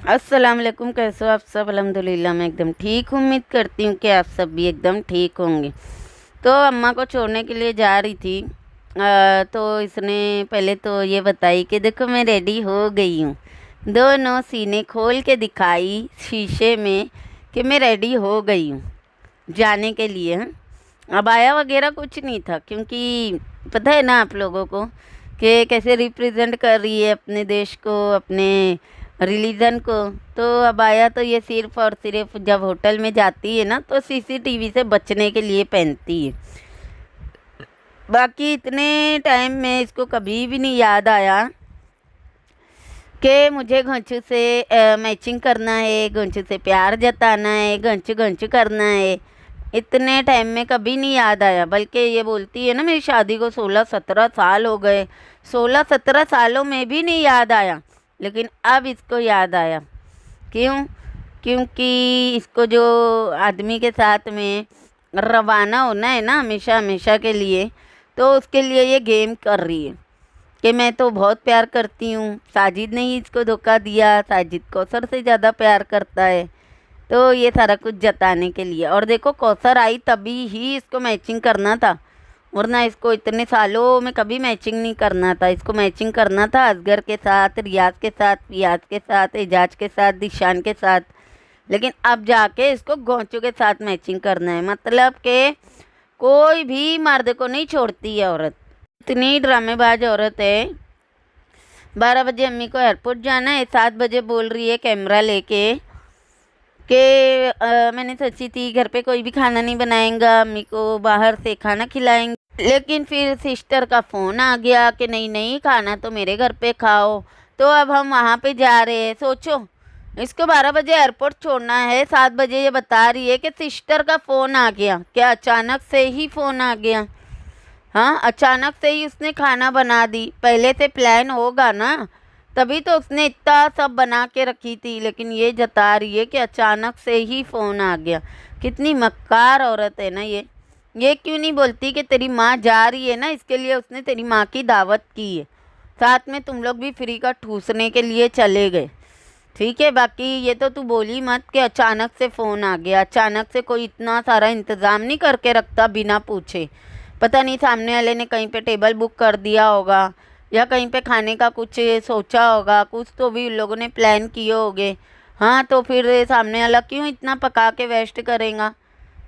अस्सलाम वालेकुम। कैसे हो आप सब? अल्हम्दुलिल्लाह मैं एकदम ठीक हूँ। उम्मीद करती हूँ कि आप सब भी एकदम ठीक होंगे। तो अम्मा को छोड़ने के लिए जा रही थी। तो इसने पहले तो ये बताई कि देखो मैं रेडी हो गई हूँ। दोनों सीने खोल के दिखाई शीशे में कि मैं रेडी हो गई हूँ जाने के लिए। हाँ, अबाया वगैरह कुछ नहीं था, क्योंकि पता है ना आप लोगों को कि कैसे रिप्रेजेंट कर रही है अपने देश को, अपने रिलीजन को। तो अबाया तो ये सिर्फ और सिर्फ जब होटल में जाती है ना तो सीसीटीवी से बचने के लिए पहनती है। बाकी इतने टाइम में इसको कभी भी नहीं याद आया कि मुझे घंचू से मैचिंग करना है, घंचू से प्यार जताना है, घंचू घंचू करना है। इतने टाइम में कभी नहीं याद आया। बल्कि ये बोलती है ना, मेरी शादी को 16-17 साल हो गए, 16-17 सालों में भी नहीं याद आया। लेकिन अब इसको याद आया। क्यों? क्योंकि इसको जो आदमी के साथ में रवाना होना है ना हमेशा हमेशा के लिए, तो उसके लिए ये गेम कर रही है कि मैं तो बहुत प्यार करती हूँ। साजिद ने ही इसको धोखा दिया, साजिद कौसर से ज़्यादा प्यार करता है। तो ये सारा कुछ जताने के लिए। और देखो, कौसर आई तभी ही इसको मैचिंग करना था, वरना इसको इतने सालों में कभी मैचिंग नहीं करना था। इसको मैचिंग करना था असगर के साथ, रियाज के साथ, पियाज के साथ, एजाज के साथ, दिशान के साथ। लेकिन अब जाके इसको गोंचू के साथ मैचिंग करना है। मतलब कि कोई भी मर्द को नहीं छोड़ती है औरत। इतनी ड्रामेबाज औरत है। 12 बजे अम्मी को एयरपोर्ट जाना है, 7 बजे बोल रही है कैमरा लेके कि मैंने सोची थी घर पे कोई भी खाना नहीं बनाएगा, अम्मी को बाहर से खाना खिलाएंगे। लेकिन फिर सिस्टर का फ़ोन आ गया कि नहीं नहीं, खाना तो मेरे घर पे खाओ। तो अब हम वहाँ पे जा रहे हैं। सोचो, इसको 12 बजे एयरपोर्ट छोड़ना है, 7 बजे ये बता रही है कि सिस्टर का फ़ोन आ गया। क्या अचानक से ही फ़ोन आ गया? हाँ, अचानक से ही उसने खाना बना दी। पहले से प्लान होगा ना, तभी तो उसने इतना सब बना के रखी थी। लेकिन ये जता रही है कि अचानक से ही फ़ोन आ गया। कितनी मक्कार औरत है ना ये क्यों नहीं बोलती कि तेरी माँ जा रही है ना, इसके लिए उसने तेरी माँ की दावत की है, साथ में तुम लोग भी फ्री का ठूसने के लिए चले गए। ठीक है, बाकी ये तो तू बोली मत कि अचानक से फ़ोन आ गया। अचानक से कोई इतना सारा इंतज़ाम नहीं करके रखता बिना पूछे। पता नहीं सामने वाले ने कहीं पे टेबल बुक कर दिया होगा, या कहीं पे खाने का कुछ सोचा होगा, कुछ तो भी उन लोगों ने प्लान किए होंगे। हाँ, तो फिर सामने वाला क्यों इतना पका के वेस्ट करेगा?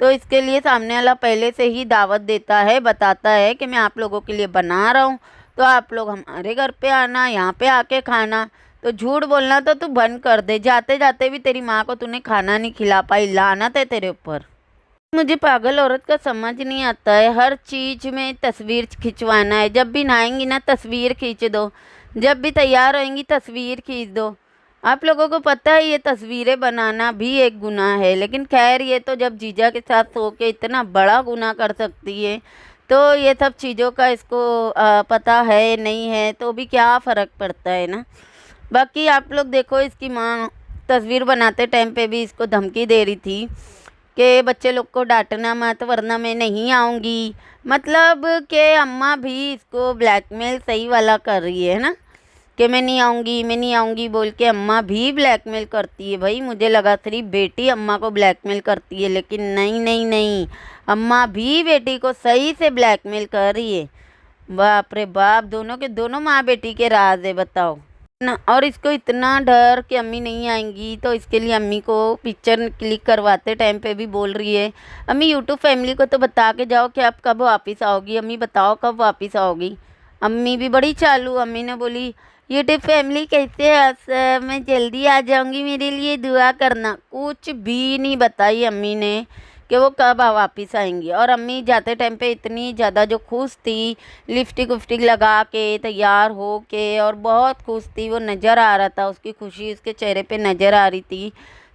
तो इसके लिए सामने वाला पहले से ही दावत देता है, बताता है कि मैं आप लोगों के लिए बना रहा हूँ, तो आप लोग हमारे घर पे आना, यहाँ पे आके खाना। तो झूठ बोलना तो तू बंद कर दे। जाते जाते भी तेरी माँ को तूने खाना नहीं खिला पाई, लानत है तेरे ऊपर। मुझे पागल औरत का समझ नहीं आता है। हर चीज में तस्वीर खिंचवाना है। जब भी नहाएंगी ना तस्वीर खींच दो, जब भी तैयार होएंगी तस्वीर खींच दो। आप लोगों को पता है ये तस्वीरें बनाना भी एक गुनाह है, लेकिन खैर ये तो जब जीजा के साथ सो के इतना बड़ा गुनाह कर सकती है, तो ये सब चीज़ों का इसको पता है नहीं है तो भी क्या फ़र्क पड़ता है ना। बाकी आप लोग देखो, इसकी माँ तस्वीर बनाते टाइम पे भी इसको धमकी दे रही थी कि बच्चे लोग को डांटना मत वरना मैं नहीं आऊँगी। मतलब कि अम्मा भी इसको ब्लैकमेल सही वाला कर रही है ना, कि मैं नहीं आऊँगी, मैं नहीं आऊँगी बोल के अम्मा भी ब्लैकमेल करती है। भाई मुझे लगा सिर्फ बेटी अम्मा को ब्लैकमेल करती है, लेकिन नहीं नहीं नहीं, अम्मा भी बेटी को सही से ब्लैकमेल कर रही है। बाप रे बाप, दोनों के दोनों माँ बेटी के राज है, बताओ ना। और इसको इतना डर कि अम्मी नहीं आएंगी, तो इसके लिए अम्मी को पिक्चर क्लिक करवाते टाइम पे भी बोल रही है, अम्मी यूट्यूब फैमिली को तो बता के जाओ कि आप कब वापस आओगी, अम्मी बताओ कब वापस आओगी। अम्मी भी बड़ी चालू। अम्मी ने बोली, यूट्यूब फैमिली कैसे है? मैं जल्दी आ जाऊंगी, मेरे लिए दुआ करना। कुछ भी नहीं बताई अम्मी ने कि वो कब वापस आएंगी। और अम्मी जाते टाइम पे इतनी ज़्यादा जो खुश थी, लिपस्टिक विपस्टिक लगा के तैयार हो के, और बहुत खुश थी, वो नज़र आ रहा था, उसकी खुशी उसके चेहरे पे नज़र आ रही थी।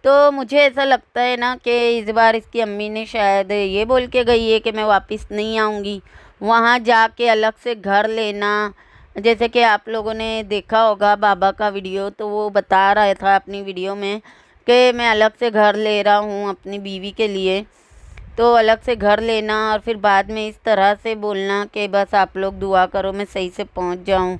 तो मुझे ऐसा लगता है ना कि इस बार इसकी अम्मी ने शायद ये बोल के गई है कि मैं वापस नहीं आऊँगी, वहाँ जाके अलग से घर लेना। जैसे कि आप लोगों ने देखा होगा बाबा का वीडियो, तो वो बता रहा था अपनी वीडियो में कि मैं अलग से घर ले रहा हूँ अपनी बीवी के लिए। तो अलग से घर लेना और फिर बाद में इस तरह से बोलना कि बस आप लोग दुआ करो मैं सही से पहुँच जाऊँ।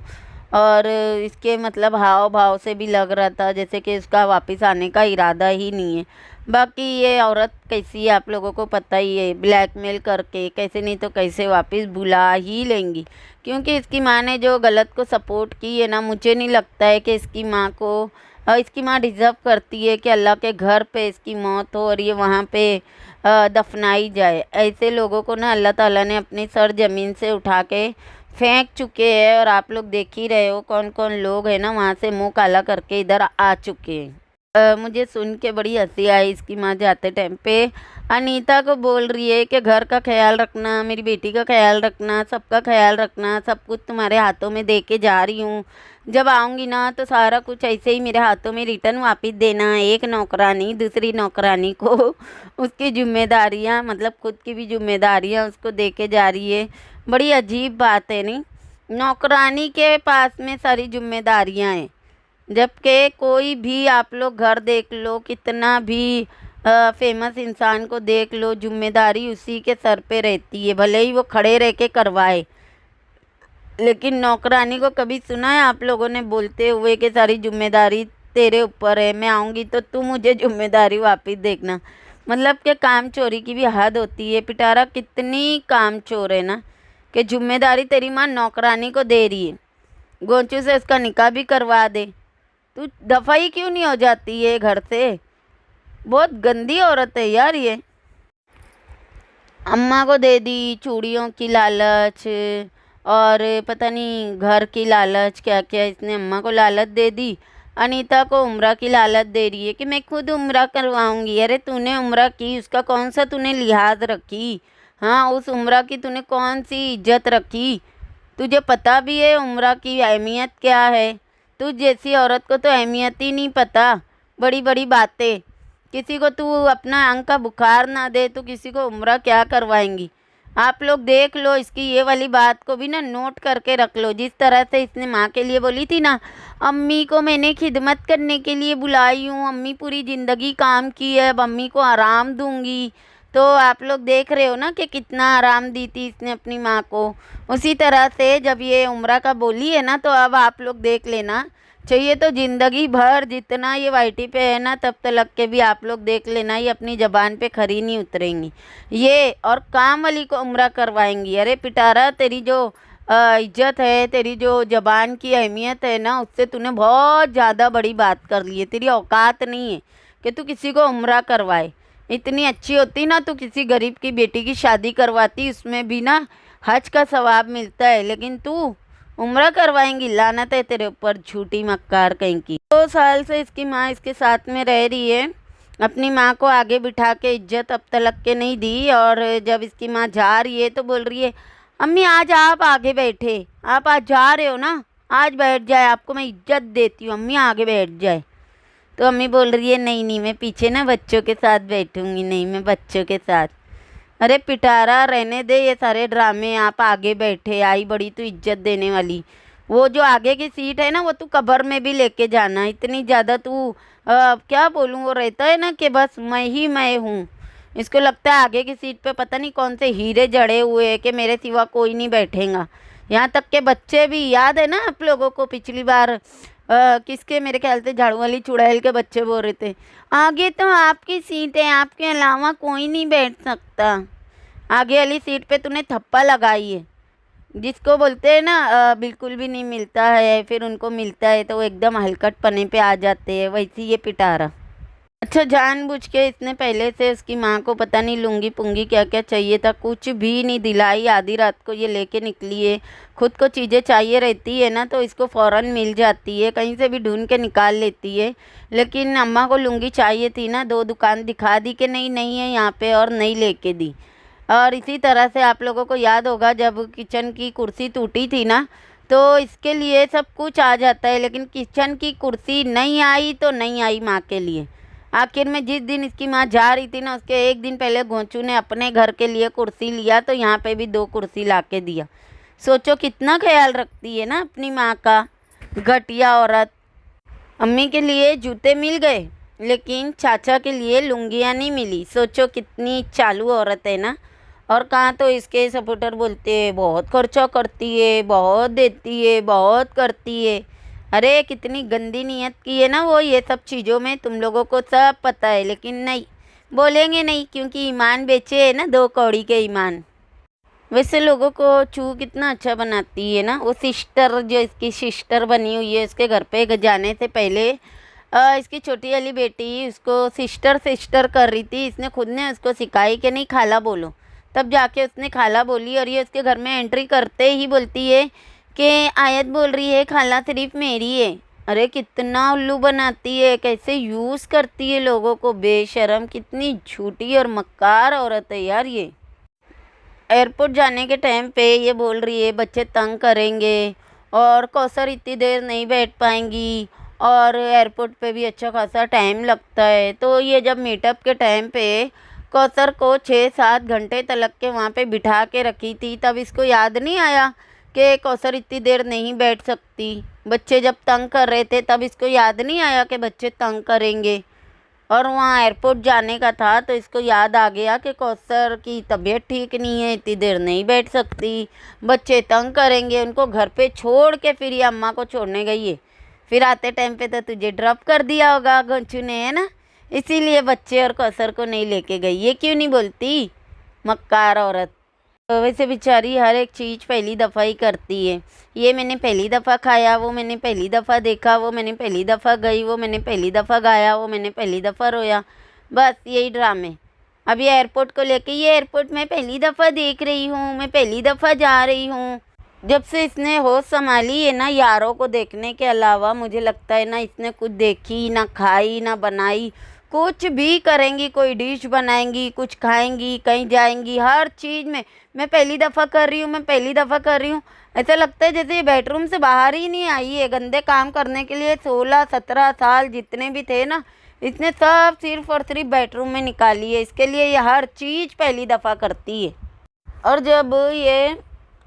और इसके मतलब हाव भाव से भी लग रहा था जैसे कि इसका वापस आने का इरादा ही नहीं है। बाकी ये औरत कैसी है आप लोगों को पता ही है, ब्लैकमेल करके कैसे नहीं तो कैसे वापस बुला ही लेंगी। क्योंकि इसकी माँ ने जो गलत को सपोर्ट की है ना, मुझे नहीं लगता है कि इसकी माँ को इसकी माँ डिज़र्व करती है कि अल्लाह के घर पे इसकी मौत हो और ये वहाँ पे दफनाई जाए। ऐसे लोगों को ना अल्लाह ताला ने अपनी सर ज़मीन से उठा के फेंक चुके हैं और आप लोग देख ही रहे हो कौन कौन लोग हैं ना वहाँ से मुंह काला करके इधर आ चुके हैं। मुझे सुन के बड़ी हंसी आई इसकी माँ जाते टाइम पे अनीता को बोल रही है कि घर का ख्याल रखना, मेरी बेटी का ख्याल रखना, सबका ख्याल रखना, सब कुछ तुम्हारे हाथों में दे के जा रही हूँ। जब आऊँगी ना तो सारा कुछ ऐसे ही मेरे हाथों में रिटर्न वापस देना। एक नौकरानी दूसरी नौकरानी को उसकी जिम्मेदारियाँ मतलब खुद की भी जिम्मेदारियाँ उसको दे के जा रही है। बड़ी अजीब बात है नहीं, नौकरानी के पास में सारी जिम्मेदारियाँ हैं, जबकि कोई भी आप लोग घर देख लो, कितना भी फेमस इंसान को देख लो, जिम्मेदारी उसी के सर पे रहती है, भले ही वो खड़े रह के करवाए। लेकिन नौकरानी को कभी सुना है आप लोगों ने बोलते हुए कि सारी जिम्मेदारी तेरे ऊपर है, मैं आऊँगी तो तू मुझे जिम्मेदारी वापस देखना। मतलब कि काम चोरी की भी हद होती है। पिटारा कितनी काम चोर है ना कि जिम्मेदारी तेरी माँ नौकरानी को दे रही है, गोंचू से उसका निकाह भी करवा दे। तू दफ़ा ही क्यों नहीं हो जाती है घर से? बहुत गंदी औरत है यार ये। अम्मा को दे दी चूड़ियों की लालच और पता नहीं घर की लालच, क्या क्या इसने अम्मा को लालच दे दी। अनीता को उम्रा की लालच दे रही है कि मैं खुद उम्रा करवाऊंगी। अरे तूने उम्रा की, उसका कौन सा तूने लिहाज रखी? हाँ, उस उम्रा की तूने कौन सी इज्जत रखी? तुझे पता भी है उम्रा की अहमियत क्या है? तुझ जैसी औरत को तो अहमियत ही नहीं पता। बड़ी बड़ी बातें, किसी को तू अपना अंग का बुखार ना दे तो किसी को उम्रा क्या करवाएंगी? आप लोग देख लो, इसकी ये वाली बात को भी ना नोट करके रख लो। जिस तरह से इसने माँ के लिए बोली थी ना, अम्मी को मैंने खिदमत करने के लिए बुलाई हूँ, अम्मी पूरी ज़िंदगी काम की है, अब अम्मी को आराम दूंगी। तो आप लोग देख रहे हो ना कि कितना आराम दी थी इसने अपनी माँ को। उसी तरह से जब ये उम्रा का बोली है ना, तो अब आप लोग देख लेना, चाहिए तो ज़िंदगी भर जितना ये वाईटी पे है ना तब तक के भी आप लोग देख लेना, ये अपनी ज़बान पे खरी नहीं उतरेंगी ये, और काम वाली को उम्रा करवाएंगी। अरे पिटारा, तेरी जो इज्जत है, तेरी जो ज़बान की अहमियत है ना, उससे तूने बहुत ज़्यादा बड़ी बात कर ली है। तेरी औकात नहीं है कि तू किसी को उम्रा करवाए। इतनी अच्छी होती ना तो किसी गरीब की बेटी की शादी करवाती, उसमें भी ना हज का सवाब मिलता है। लेकिन तू उम्रा करवाएंगी? लानत है तेरे ऊपर, झूठी मक्कार कहीं की। 2 साल से इसकी माँ इसके साथ में रह रही है, अपनी माँ को आगे बिठा के इज्जत अब तलक के नहीं दी। और जब इसकी माँ जा रही है तो बोल रही है, अम्मी आज आप आगे बैठे, आप आज जा रहे हो ना, आज बैठ जाए, आपको मैं इज्जत देती हूँ, अम्मी आगे बैठ जाए। तो अम्मी बोल रही है, नहीं नहीं, मैं पीछे ना बच्चों के साथ बैठूंगी, नहीं मैं बच्चों के साथ। अरे पिटारा, रहने दे ये सारे ड्रामे, आप आगे बैठे, आई बड़ी तू इज्जत देने वाली। वो जो आगे की सीट है ना, वो तू कब्र में भी लेके जाना। इतनी ज़्यादा तू क्या बोलूँ, वो रहता है ना कि बस मैं ही मैं हूँ। इसको लगता है आगे की सीट पे पता नहीं कौन से हीरे जड़े हुए हैं कि मेरे सिवा कोई नहीं बैठेगा। यहाँ तक के बच्चे भी, याद है ना आप लोगों को पिछली बार किसके, मेरे ख्याल से झाड़ू वाली चुड़ैल के बच्चे बोल रहे थे, आगे तो आपकी सीट है, आपके अलावा कोई नहीं बैठ सकता। आगे वाली सीट पे तूने थप्पा लगाई है। जिसको बोलते हैं ना बिल्कुल भी नहीं मिलता है, फिर उनको मिलता है तो वो एकदम हलकट पने पे आ जाते हैं, वैसे ये पिटारा। अच्छा, जानबूझ के इसने पहले से उसकी माँ को पता नहीं लुंगी पुंगी क्या क्या चाहिए था, कुछ भी नहीं दिलाई। आधी रात को ये लेके निकली है। खुद को चीज़ें चाहिए रहती है ना तो इसको फ़ौरन मिल जाती है, कहीं से भी ढूंढ के निकाल लेती है। लेकिन अम्मा को लुंगी चाहिए थी ना, 2 दुकान दिखा दी कि नहीं नहीं है यहाँ पे, और नहीं लेके दी। और इसी तरह से आप लोगों को याद होगा जब किचन की कुर्सी टूटी थी ना, तो इसके लिए सब कुछ आ जाता है, लेकिन किचन की कुर्सी नहीं आई तो नहीं आई माँ के लिए। आखिर में जिस दिन इसकी माँ जा रही थी ना, उसके एक दिन पहले गोंचू ने अपने घर के लिए कुर्सी लिया, तो यहाँ पे भी 2 कुर्सी ला के दिया। सोचो कितना ख्याल रखती है ना अपनी माँ का, घटिया औरत। अम्मी के लिए जूते मिल गए लेकिन चाचा के लिए लुंगियाँ नहीं मिली। सोचो कितनी चालू औरत है ना। और कहाँ तो इसके सपोर्टर बोलते हैं बहुत खर्चा करती है, बहुत देती है, बहुत करती है। अरे कितनी गंदी नीयत की है ना वो ये सब चीज़ों में, तुम लोगों को सब पता है, लेकिन नहीं बोलेंगे नहीं, क्योंकि ईमान बेचे है ना, 2 कौड़ी के ईमान। वैसे लोगों को चू कितना अच्छा बनाती है ना वो सिस्टर, जो इसकी सिस्टर बनी हुई है, उसके घर पे जाने से पहले इसकी छोटी वाली बेटी उसको सिस्टर सिस्टर कर रही थी। इसने खुद ने उसको सिखाई कि नहीं खाला बोलो, तब जाके उसने खाला बोली। और ये उसके घर में एंट्री करते ही बोलती है कि आयत बोल रही है खाला सिर्फ मेरी है। अरे कितना उल्लू बनाती है, कैसे यूज़ करती है लोगों को, बेशरम, कितनी झूठी और मक्कार औरत है यार ये। एयरपोर्ट जाने के टाइम पे ये बोल रही है बच्चे तंग करेंगे और कौसर इतनी देर नहीं बैठ पाएंगी, और एयरपोर्ट पे भी अच्छा खासा टाइम लगता है। तो ये जब मीटअप के टाइम पे कौसर को 6-7 घंटे तलक के वहाँ पे बिठा के रखी थी, तब इसको याद नहीं आया कि कौसर इतनी देर नहीं बैठ सकती। बच्चे जब तंग कर रहे थे तब इसको याद नहीं आया कि बच्चे तंग करेंगे, और वहाँ एयरपोर्ट जाने का था तो इसको याद आ गया कि कौसर की तबीयत ठीक नहीं है, इतनी देर नहीं बैठ सकती, बच्चे तंग करेंगे, उनको घर पे छोड़ के फिर ये अम्मा को छोड़ने गई है। फिर आते टाइम पे तो तुझे ड्रॉप कर दिया होगा गोंचू ने, है ना, इसीलिए बच्चे और कौसर को नहीं लेके गई। ये क्यों नहीं बोलती, मक्कार औरत। तो वैसे बेचारी हर एक चीज़ पहली दफ़ा ही करती है। ये मैंने पहली दफ़ा खाया, वो मैंने पहली दफ़ा देखा, वो मैंने पहली दफ़ा गई, वो मैंने पहली दफ़ा गाया, वो मैंने पहली दफ़ा रोया, बस यही ड्रामे। अब ये एयरपोर्ट को लेके, ये एयरपोर्ट मैं पहली दफ़ा देख रही हूँ, मैं पहली दफ़ा जा रही हूँ। जब से इसने होश संभाली है ना, यारों को देखने के अलावा मुझे लगता है ना इसने कुछ देखी ना, खाई ना, बनाई। कुछ भी करेंगी, कोई डिश बनाएंगी, कुछ खाएंगी, कहीं जाएंगी, हर चीज़ में मैं पहली दफ़ा कर रही हूँ, मैं पहली दफ़ा कर रही हूँ। ऐसा लगता है जैसे ये बेडरूम से बाहर ही नहीं आई है गंदे काम करने के लिए। 16-17 साल जितने भी थे ना, इसने सब सिर्फ और सिर्फ बेडरूम में निकाली है। इसके लिए ये हर चीज़ पहली दफ़ा करती है। और जब ये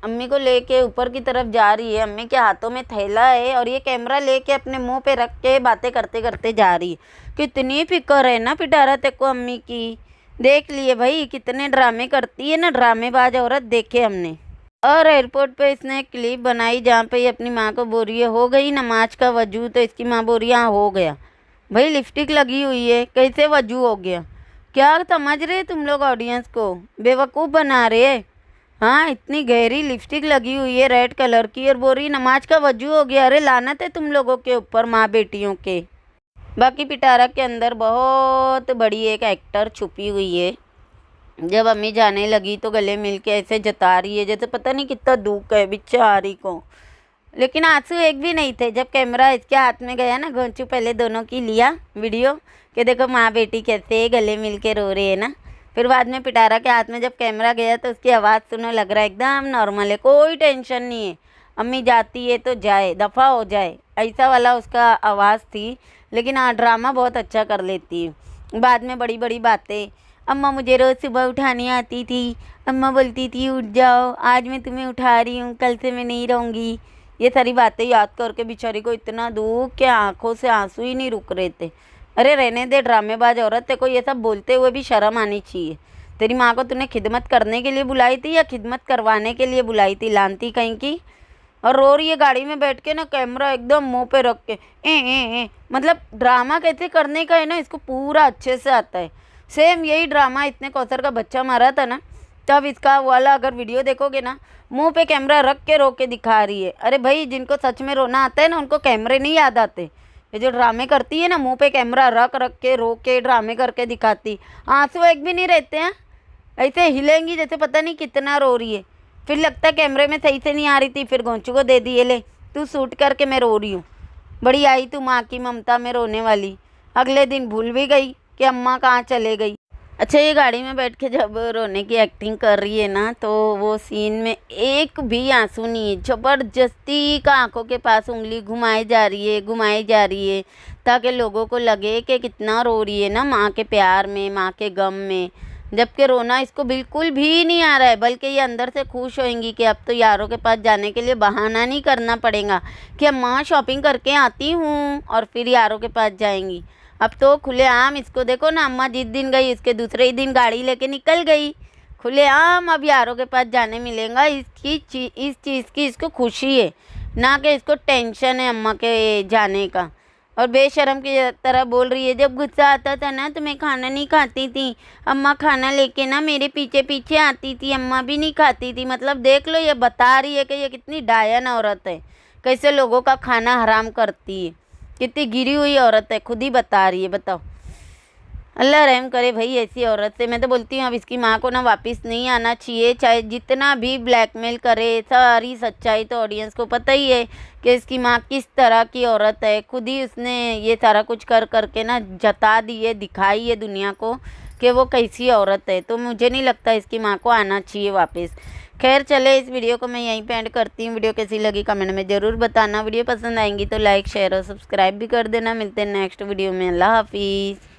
अम्मी को लेके ऊपर की तरफ जा रही है, अम्मी के हाथों में थैला है और ये कैमरा लेके अपने मुंह पे रख के बातें करते करते जा रही है। कितनी फिक्र है ना पिटारा तेरे को अम्मी की, देख लिए भाई कितने ड्रामे करती है ना, ड्रामेबाज औरत देखे हमने। और एयरपोर्ट पे इसने एक क्लिप बनाई जहाँ पे ये अपनी माँ को बोल रही है हो गई नमाज का वजू, तो इसकी माँ बोल रही है हाँ हो गया। भाई लिपस्टिक लगी हुई है, कैसे वजू हो गया? क्या समझ रहे तुम लोग ऑडियंस को, बेवकूफ़ बना रहे। हाँ इतनी गहरी लिपस्टिक लगी हुई है रेड कलर की, और बोल रही नमाज का वजू हो गया। अरे लानत है तुम लोगों के ऊपर, माँ बेटियों के। बाकी पिटारा के अंदर बहुत बड़ी एक एक्टर छुपी हुई है। जब अम्मी जाने लगी तो गले मिल के ऐसे जता रही है जैसे पता नहीं कितना दुख है बेचारी को, लेकिन आंसू एक भी नहीं थे। जब कैमरा इसके हाथ में गया ना, गोंचू पहले दोनों की लिया वीडियो कि देखो माँ बेटी कैसे गले मिल के रो रहे हैं ना, फिर बाद में पिटारा के हाथ में जब कैमरा गया तो उसकी आवाज़ सुनो, लग रहा है एकदम नॉर्मल है, कोई टेंशन नहीं है, अम्मी जाती है तो जाए, दफ़ा हो जाए, ऐसा वाला उसका आवाज़ थी। लेकिन हाँ ड्रामा बहुत अच्छा कर लेती है। बाद में बड़ी बड़ी बातें, अम्मा मुझे रोज़ सुबह उठानी आती थी, अम्मा बोलती थी उठ जाओ, आज मैं तुम्हें उठा रही हूँ, कल से मैं नहीं रहूँगी। ये सारी बातें याद करके बेचारी को इतना दुख कि आंखों से आंसू ही नहीं रुक रहे थे। अरे रहने दे ड्रामेबाज औरत, तेरे को ये सब बोलते हुए भी शर्म आनी चाहिए। तेरी माँ को तूने खिदमत करने के लिए बुलाई थी या खिदमत करवाने के लिए बुलाई थी, लानती कहीं की। और रो रही है गाड़ी में बैठ के ना, कैमरा एकदम मुंह पे रख के ए। मतलब ड्रामा कैसे करने का है ना, इसको पूरा अच्छे से आता है। सेम यही ड्रामा इसने कौसर का बच्चा मारा था ना, तब इसका वाला अगर वीडियो देखोगे ना, मुंह पे कैमरा रख के रो के दिखा रही है। अरे भाई जिनको सच में रोना आता है ना, उनको कैमरे नहीं याद आते। ये जो ड्रामे करती है ना, मुंह पे कैमरा रख रख के रो के ड्रामे करके दिखाती, आंसू एक भी नहीं रहते हैं, ऐसे हिलेंगी जैसे पता नहीं कितना रो रही है। फिर लगता है कैमरे में सही से नहीं आ रही थी, फिर गोंचू को दे दिए, ले तू शूट करके मैं रो रही हूँ। बड़ी आई तू माँ की ममता में रोने वाली। अगले दिन भूल भी गई कि अम्मा कहाँ चले गई। अच्छा ये गाड़ी में बैठ के जब रोने की एक्टिंग कर रही है ना, तो वो सीन में एक भी आंसू नहीं है, ज़बरदस्ती का आंखों के पास उंगली घुमाई जा रही है ताकि लोगों को लगे कि कितना रो रही है ना माँ के प्यार में, माँ के गम में। जबकि रोना इसको बिल्कुल भी नहीं आ रहा है, बल्कि ये अंदर से खुश होएंगी कि अब तो यारों के पास जाने के लिए बहाना नहीं करना पड़ेगा कि अम्मा शॉपिंग करके आती हूँ, और फिर यारों के पास जाएंगी। अब तो खुलेआम इसको देखो ना, अम्मा जिस दिन गई इसके दूसरे ही दिन गाड़ी लेके निकल गई, खुलेआम अब यारों के पास जाने मिलेगा। इस चीज़ की इसको खुशी है, ना कि इसको टेंशन है अम्मा के जाने का। और बेशर्म की तरह बोल रही है, जब गुस्सा आता था ना तो मैं खाना नहीं खाती थी, अम्मा खाना लेके ना मेरे पीछे पीछे आती थी, अम्मा भी नहीं खाती थी। मतलब देख लो, ये बता रही है कि ये कितनी डायन औरत है, कैसे लोगों का खाना हराम करती है, कितनी गिरी हुई औरत है, खुद ही बता रही है। बताओ, अल्लाह रहम करे भाई ऐसी औरत से। मैं तो बोलती हूँ अब इसकी माँ को ना वापस नहीं आना चाहिए, चाहे जितना भी ब्लैकमेल करे। सारी सच्चाई तो ऑडियंस को पता ही है कि इसकी माँ किस तरह की औरत है। खुद ही उसने ये सारा कुछ कर करके ना जता दी है, दिखाई है दुनिया को कि वो कैसी औरत है। तो मुझे नहीं लगता इसकी माँ को आना चाहिए वापस। खैर चले, इस वीडियो को मैं यहीं पे एंड करती हूँ। वीडियो कैसी लगी कमेंट में ज़रूर बताना। वीडियो पसंद आएंगी तो लाइक शेयर और सब्सक्राइब भी कर देना। मिलते हैं नेक्स्ट वीडियो में। अल्लाह हाफिज़।